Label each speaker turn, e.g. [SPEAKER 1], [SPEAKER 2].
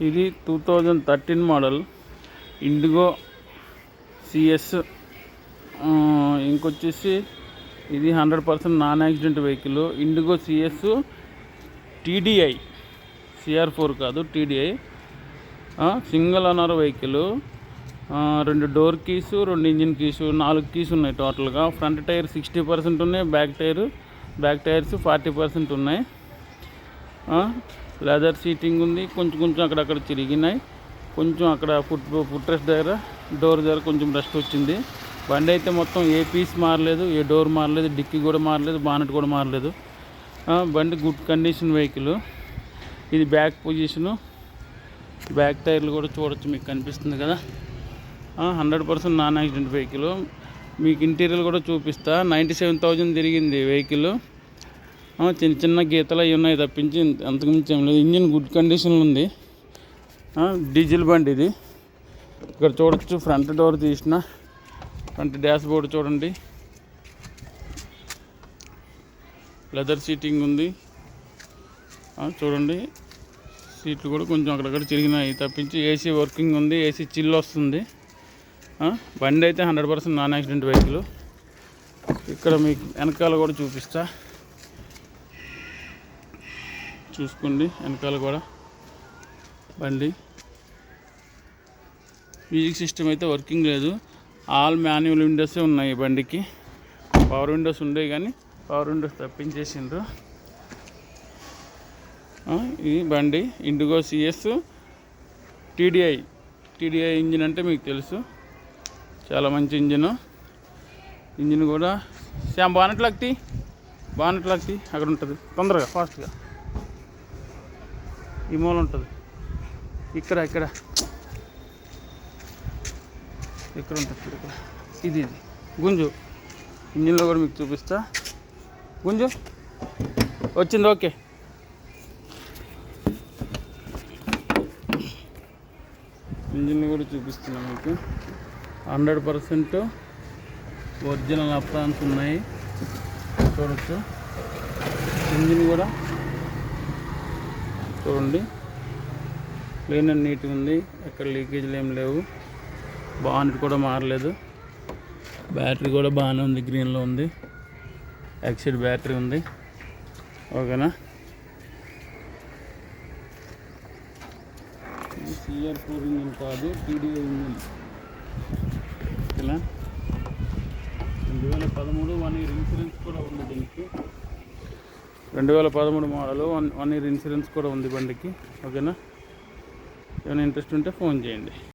[SPEAKER 1] ఇది 2013 model IndiGo CS. ఇంకొచ్చేసి ఇది 100% non accident vehicle IndiGo CS TDI, CR4 కాదు, TDI. Single owner vehicle. 2 door keys, 2 engine keys, 4 keys ఉన్నాయి టోటల్గా. Front tyre 60% ఉన్నాయి, back tyres 40% ఉన్నాయి. Leather seating ఉంది. కొంచెం అక్కడక్కడ చిరిగినాయి. కొంచెం అక్కడ ఫుట్ రెస్ట్ దగ్గర, డోర్ దగ్గర కొంచెం డస్ట్ వచ్చింది. బండి అయితే మొత్తం ఏ పీస్ మారలేదు, ఏ డోర్ మారలేదు, డిక్కీ కూడా మారలేదు, బానెట్ కూడా మారలేదు. బండి గుడ్ కండిషన్ వెహికల్. ఇది బ్యాక్ పొజిషను. బ్యాక్ టైర్లు కూడా చూడొచ్చు, మీకు కనిపిస్తుంది కదా. 100% నాన్ యాక్సిడెంట్ వెహికల్. మీకు ఇంటీరియర్ కూడా చూపిస్తా. 97,000 తిరిగింది వెహికల్. చిన్న గీతలు అవి ఉన్నాయి తప్పించి అంతకుమించి ఏం లేదు. ఇంజిన్ గుడ్ కండిషన్లో ఉంది. డీజిల్ బండి ఇది. ఇక్కడ చూడొచ్చు, ఫ్రంట్ డోర్ తీసిన, ఫ్రంట్ డాష్ బోర్డ్ చూడండి. లెదర్ సీటింగ్ ఉంది. చూడండి, సీట్లు కూడా కొంచెం అక్కడక్కడ చిరిగినాయి తప్పించి ఏసీ వర్కింగ్ ఉంది. ఏసీ చిల్ వస్తుంది. బండి అయితే 100% నాన్ యాక్సిడెంట్ వెహికల్. ఇక్కడ మీకు వెనకాల కూడా చూపిస్తా, చూసుకోండి. వెనకాల కూడా బండి మ్యూజిక్ సిస్టమ్ అయితే వర్కింగ్ లేదు. ఆల్ మాన్యువల్ విండోస్ ఉన్నాయి బండికి. పవర్ విండోస్ ఉండేవి కానీ పవర్ విండోస్ తప్పించేసిండ్రు. ఇది బండి ఇండిగో సిఎస్ టీడీఐ. ఇంజిన్ అంటే మీకు తెలుసు, చాలా మంచి ఇంజిన్ కూడా. శామ్ బానెట్ లాక్తి అక్కడ ఉంటుంది. తొందరగా ఫాస్ట్గా ఈ మూల ఉంటుంది. ఇక్కడ ఉంటుంది. ఇక్కడ ఇది గుంజు. ఇంజిన్లో కూడా మీకు చూపిస్తా. గుంజు వచ్చింది. ఓకే, ఇంజిన్ కూడా చూపిస్తున్నాను మీకు. 100% ఒరిజినల్ అప్రాన్స్ ఉన్నాయి, చూడొచ్చు. ఇంజిన్ కూడా చూడండి, క్లీన్ అండ్ నీట్గా ఉంది. ఎక్కడ లీకేజ్లు ఏం లేవు. బానెట్ కూడా మారలేదు. బ్యాటరీ కూడా బాగానే ఉంది, గ్రీన్లో ఉంది. ఎక్సైడ్ బ్యాటరీ ఉంది. ఓకేనా. CR4 ఇంజిన్ కాదు, టీడీఐ ఇంజిన్. ఓకేనా. 2013 1 ఇయర్ ఇన్సూరెన్స్ కూడా ఉంది దీనికి. 2013 మోడల్, 1 ఇయర్ ఇన్సూరెన్స్ కూడా ఉంది బండికి. ఓకేనా. ఏమైనా ఇంట్రెస్ట్ ఉంటే ఫోన్ చేయండి.